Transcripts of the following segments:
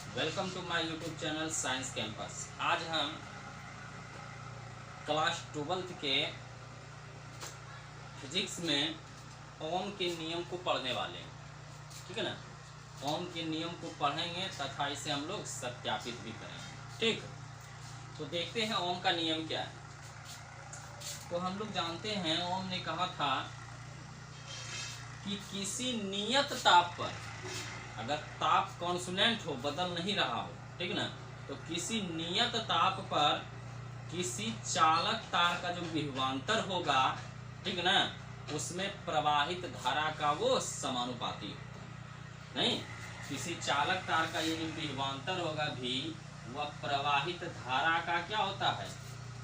Welcome to my YouTube channel science campus. आज हम class 12th के फिजिक्स में ओम के नियम को पढ़ने वाले हैं। ठीक है ना। ओम के नियम को पढ़ेंगे तथा इसे हम लोग सत्यापित भी करेंगे। ठीक, तो देखते हैं ओम का नियम क्या है। तो हम लोग जानते हैं ओम ने कहा था कि किसी नियत ताप पर, अगर ताप कॉन्स्टेंट हो, बदल नहीं रहा हो, ठीक ना, तो किसी नियत ताप पर किसी चालक तार का जो विभवांतर होगा, ठीक ना, उसमें प्रवाहित धारा का वो समानुपाती नहीं, किसी चालक तार का ये जो विभवांतर होगा भी, वह प्रवाहित धारा का क्या होता है,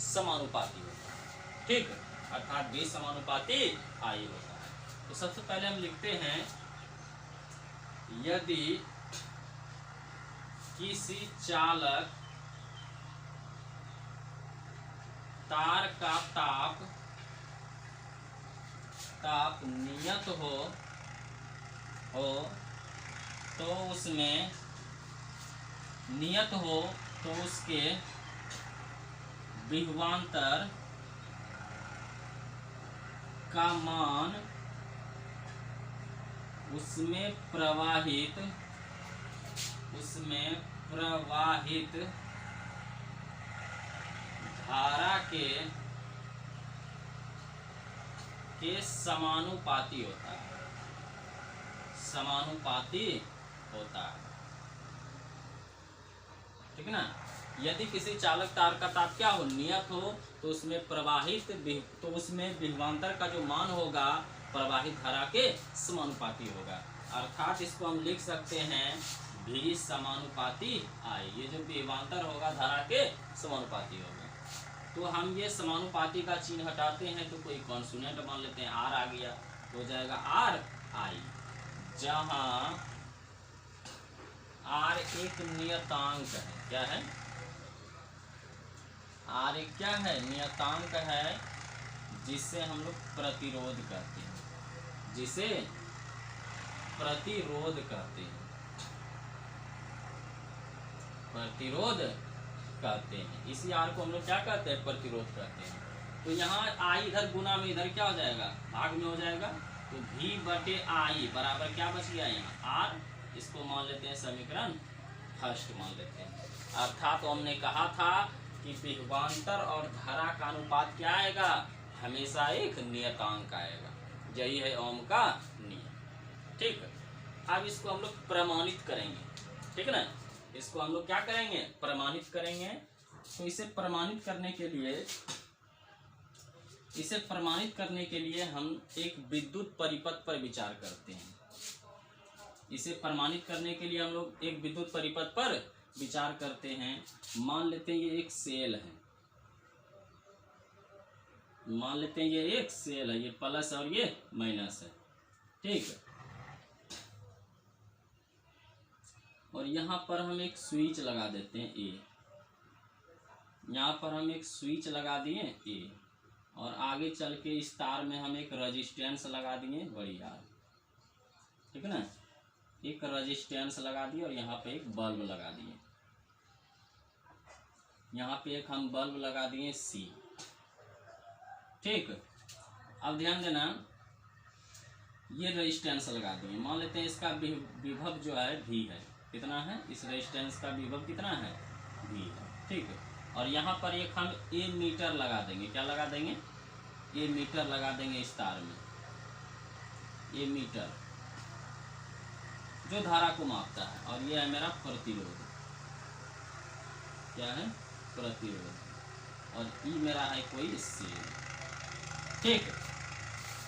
समानुपाती होता है। ठीक, अर्थात भी समानुपाती आई होता है। तो सबसे पहले हम लिखते हैं, यदि किसी चालक तार का ताप नियत हो तो उसमें नियत हो तो उसके विभवांतर का मान उसमें प्रवाहित धारा के समानुपाती होता है, ठीक है ना। यदि किसी चालक तार का ताप क्या हो, नियत हो, तो उसमें विभवांतर का जो मान होगा प्रवाहित धारा के समानुपाती होगा। अर्थात इसको हम लिख सकते हैं भी समानुपाती आई। ये जो विभवांतर होगा धारा के समानुपाती होगा। तो हम ये समानुपाती का चिन्ह हटाते हैं तो कोई कॉन्स्टेंट मान लेते हैं, आर आ गया, हो जाएगा आर आई, जहां आर एक नियतांक है। क्या है? आर एक क्या है? नियतांक है, जिसे हम लोग प्रतिरोध कहते हैं, इसी आर को हम लोग क्या कहते हैं? प्रतिरोध कहते हैं। तो यहाँ आई इधर गुना में इधर क्या हो जाएगा? भाग में हो जाएगा। तो भी बटे आई बराबर क्या बच गया? यहाँ आर। इसको मान लेते हैं समीकरण फर्स्ट मान लेते हैं। अर्थात हमने कहा था कि विभवांतर और धारा का अनुपात क्या आएगा? हमेशा एक नियतांक आएगा। यही है ओम का नियम। ठीक, अब इसको हम लोग प्रमाणित करेंगे। ठीक है ना। इसको हम लोग क्या करेंगे? प्रमाणित करेंगे। तो इसे प्रमाणित करने के लिए हम एक विद्युत परिपथ पर विचार करते हैं। इसे प्रमाणित करने के लिए हम लोग एक विद्युत परिपथ पर विचार करते हैं। मान लेते हैं ये एक सेल है, ये प्लस और ये माइनस है। ठीक है, और यहाँ पर हम एक स्विच लगा देते हैं ए। यहाँ पर हम एक स्विच लगा दिए ए, और आगे चल के इस तार में हम एक रेजिस्टेंस लगा दिए बड़ी आर। ठीक है ना, एक रेजिस्टेंस लगा दिए और यहाँ पे एक बल्ब लगा दिए। यहाँ पे एक हम बल्ब लगा दिए सी। ठीक, अब ध्यान देना, ये रेजिस्टेंस लगा दिए। मान लेते हैं इसका विभव जो है भी है। कितना है? इस रेजिस्टेंस का विभव कितना है? भी है। ठीक है, और यहाँ पर एक हम ए मीटर लगा देंगे। क्या लगा देंगे? ए मीटर लगा देंगे इस तार में। ए मीटर जो धारा को मापता है, और ये है मेरा प्रतिरोध। क्या है? प्रतिरोध। और ई मेरा है कोई सेल। ठीक,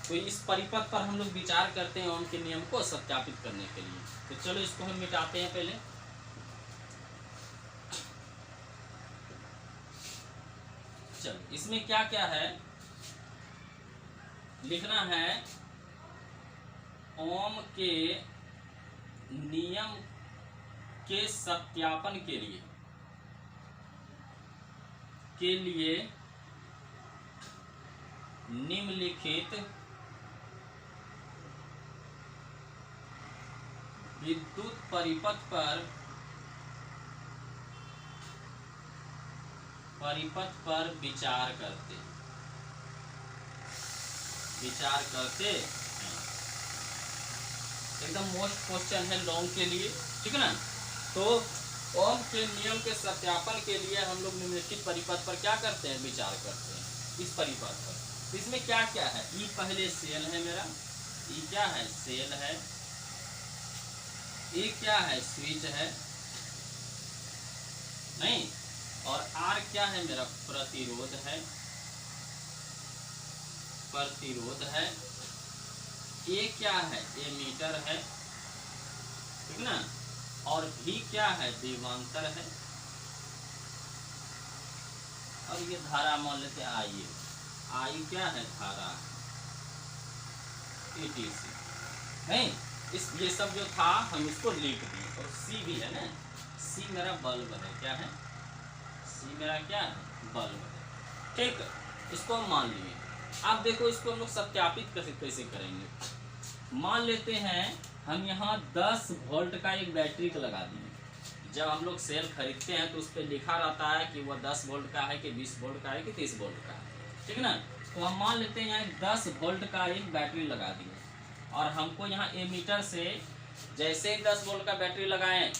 तो इस परिपथ पर हम लोग विचार करते हैं ओम के नियम को सत्यापित करने के लिए। तो चलो इसको हम मिटाते हैं पहले। चलो, इसमें क्या क्या है लिखना है। ओम के नियम के सत्यापन के लिए निम्नलिखित विद्युत परिपथ पर परिपथ पर विचार करते हैं। एकदम मोस्ट क्वेश्चन है लॉन्ग के लिए, ठीक है ना। तो ओम के नियम के सत्यापन के लिए हम लोग निम्नलिखित परिपथ पर क्या करते हैं, विचार करते हैं इस परिपथ पर। तो इसमें क्या क्या है, ई पहले सेल है मेरा, ई क्या है, सेल है। ए क्या है, स्विच है नहीं, और आर क्या है मेरा, प्रतिरोध है, ए क्या है, एमीटर है, ठीक ना, और भी क्या है, विभवांतर है, और ये धारा मान लेते हैं आई, आई क्या है, धारा, ETC नहीं। इस ये सब जो था हम इसको लिख दिए। और सी भी है ना, सी मेरा बल्ब है, क्या है, सी मेरा क्या है, बल्ब है, ठीक। इसको हम मान लिए। अब देखो इसको हम लोग सत्यापित कैसे करेंगे। मान लेते हैं हम यहाँ 10 वोल्ट का एक बैटरी को लगा दिए। जब हम लोग सेल खरीदते हैं तो उस पर लिखा रहता है कि वह 10 वोल्ट का है कि 20 वोल्ट का है कि 30 वोल्ट का है, ठीक है ना। तो हम मान लेते हैं यहाँ 10 वोल्ट का एक बैटरी लगा दिए, और हमको यहाँ एमीटर से जैसे ही 10 वोल्ट का बैटरी लगाएं,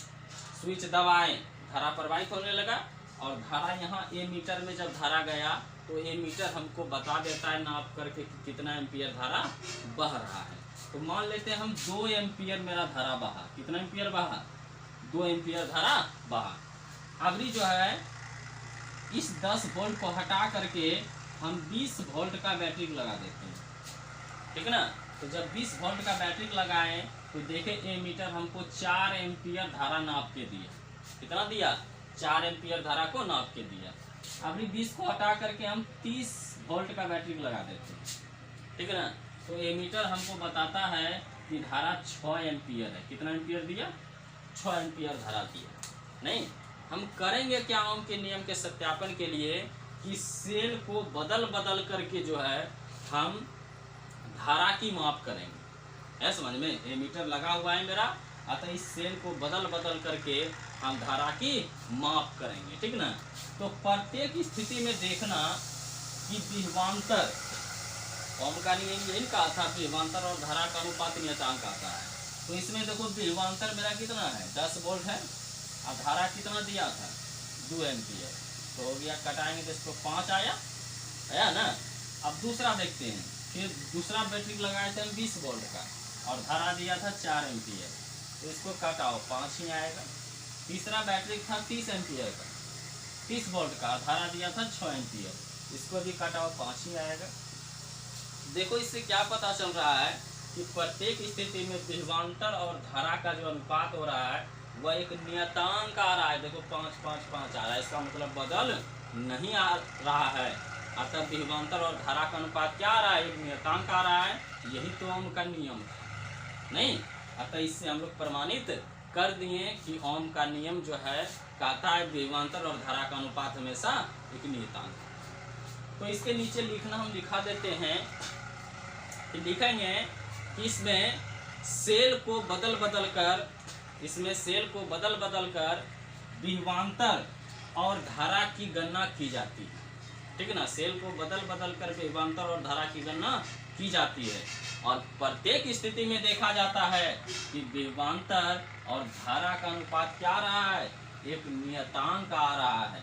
स्विच दबाएं, धारा प्रवाहित होने लगा, और धारा यहाँ एमीटर में जब धारा गया तो एमीटर हमको बता देता है नाप करके कि कितना एम्पियर धारा बह रहा है। तो मान लेते हैं हम 2 एम्पियर मेरा धारा बहा, कितना एम्पियर बहा, 2 एम्पियर धारा बहा। अगली जो है इस 10 वोल्ट को हटा करके हम 20 वोल्ट का बैटरी लगा देते हैं, ठीक है ना। तो जब 20 वोल्ट का बैटरी लगाएं तो देखे एमीटर हमको 4 एम्पियर धारा नाप के दिया, कितना दिया, 4 एम्पियर धारा को नाप के दिया। अभी 20 को हटा करके हम 30 वोल्ट का बैटरी लगा देते हैं, ठीक है ना। तो एमीटर हमको बताता है कि धारा 6 एम्पियर है, कितना एम्पियर दिया, 6 एम्पियर धारा दिया। नहीं, हम करेंगे क्या ओम के नियम के सत्यापन के लिए कि सेल को बदल करके जो है हम धारा की माप करेंगे, है समझ में। एमीटर लगा हुआ है मेरा, अतः इस सेल को बदल करके हम धारा की माप करेंगे, ठीक ना। तो प्रत्येक स्थिति में देखना कि विभवांतर, ओम का नियम यही कहा था, विभवांतर और धारा का अनुपात नियतांक आता है। तो इसमें देखो विभवांतर मेरा कितना है, 10 वोल्ट है, और धारा कितना दिया था, 2 एम्पियर। तो हो गया, कटाएंगे तो इसको 5 आया ना। अब दूसरा देखते हैं, फिर दूसरा बैटरी लगाए थे हम 20 वोल्ट का, और धारा दिया था 4 एम्पियर, तो इसको काटाओ 5 ही आएगा। तीसरा बैटरी था 30 एम्पियर का, 30 वोल्ट का, धारा दिया था 6 एम्पियर, इसको भी काटाओ 5 ही आएगा। देखो इससे क्या पता चल रहा है कि प्रत्येक स्थिति में विभवांतर और धारा का जो अनुपात हो रहा है वह एक नियतांक आ रहा है। देखो 5 5 5 आ रहा है, इसका मतलब बदल नहीं आ रहा है। अतः विभवांतर और धारा का अनुपात क्या आ रहा है, एक नियतांक आ रहा है। यही तो ओम का नियम है नहीं। अतः इससे हम लोग प्रमाणित कर दिए कि ओम का नियम जो है कहता है विभवांतर और धारा का अनुपात हमेशा एक नियतांक है। तो इसके नीचे लिखना हम लिखा देते हैं, लिखेंगे कि इसमें सेल को बदल कर, इसमें सेल को बदल कर विभवांतर और धारा की गणना की जाती है, ठीक है ना। सेल को बदल कर विभवांतर और धारा की गणना की जाती है, और प्रत्येक स्थिति में देखा जाता है कि विभवांतर और धारा का अनुपात क्या आ रहा है, एक नियतांक आ रहा है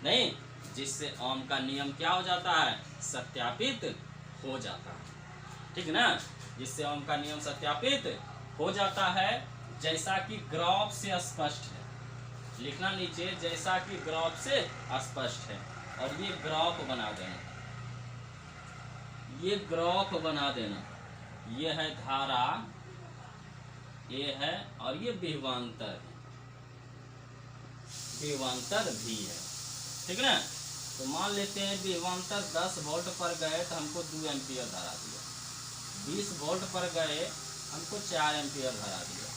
नहीं, जिससे ओम का नियम क्या हो जाता है, सत्यापित हो जाता है, ठीक ना। जिससे ओम का नियम सत्यापित हो जाता है, जैसा कि ग्राफ से स्पष्ट है। लिखना नीचे, जैसा कि ग्राफ से स्पष्ट है। और ये ग्राफ बना देना, ये ग्राफ बना देना, ये है धारा, ये है, और ये विभवांतर भी है, ठीक ना। तो मान लेते हैं विभवांतर 10 वोल्ट पर गए तो हमको 2 एम्पियर धारा दिया, 20 वोल्ट पर गए हमको 4 एम्पियर धारा दिया,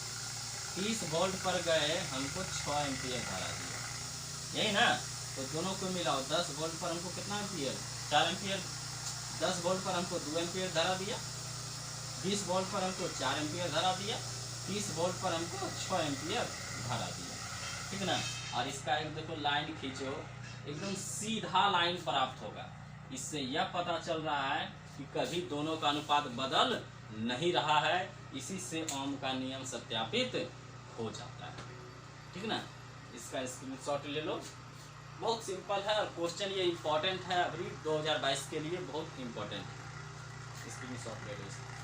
30 वोल्ट पर गए हमको 6 एम्पियर धारा दिया, यही ना। तो दोनों को मिलाओ, 10 वोल्ट पर हमको कितना एम्पियर, 4 एम्पियर, 10 वोल्ट पर हमको 2 एम्पियर धारा दिया, 20 वोल्ट पर हमको 4 एम्पियर धारा दिया, 30 वोल्ट पर हमको 6 एम्पियर धारा दिया, ठीक ना। और इसका एक देखो लाइन खींचो, एकदम सीधा लाइन प्राप्त होगा। इससे यह पता चल रहा है कि कभी दोनों का अनुपात बदल नहीं रहा है, इसी से ओम का नियम सत्यापित हो जाता है। ठीक ना, इसका स्क्रीनशॉट ले लो। बहुत सिंपल है और क्वेश्चन ये इम्पोर्टेंट है, अभी 2022 के लिए बहुत इम्पोर्टेंट है। स्क्रीनशॉट ले लो इसका।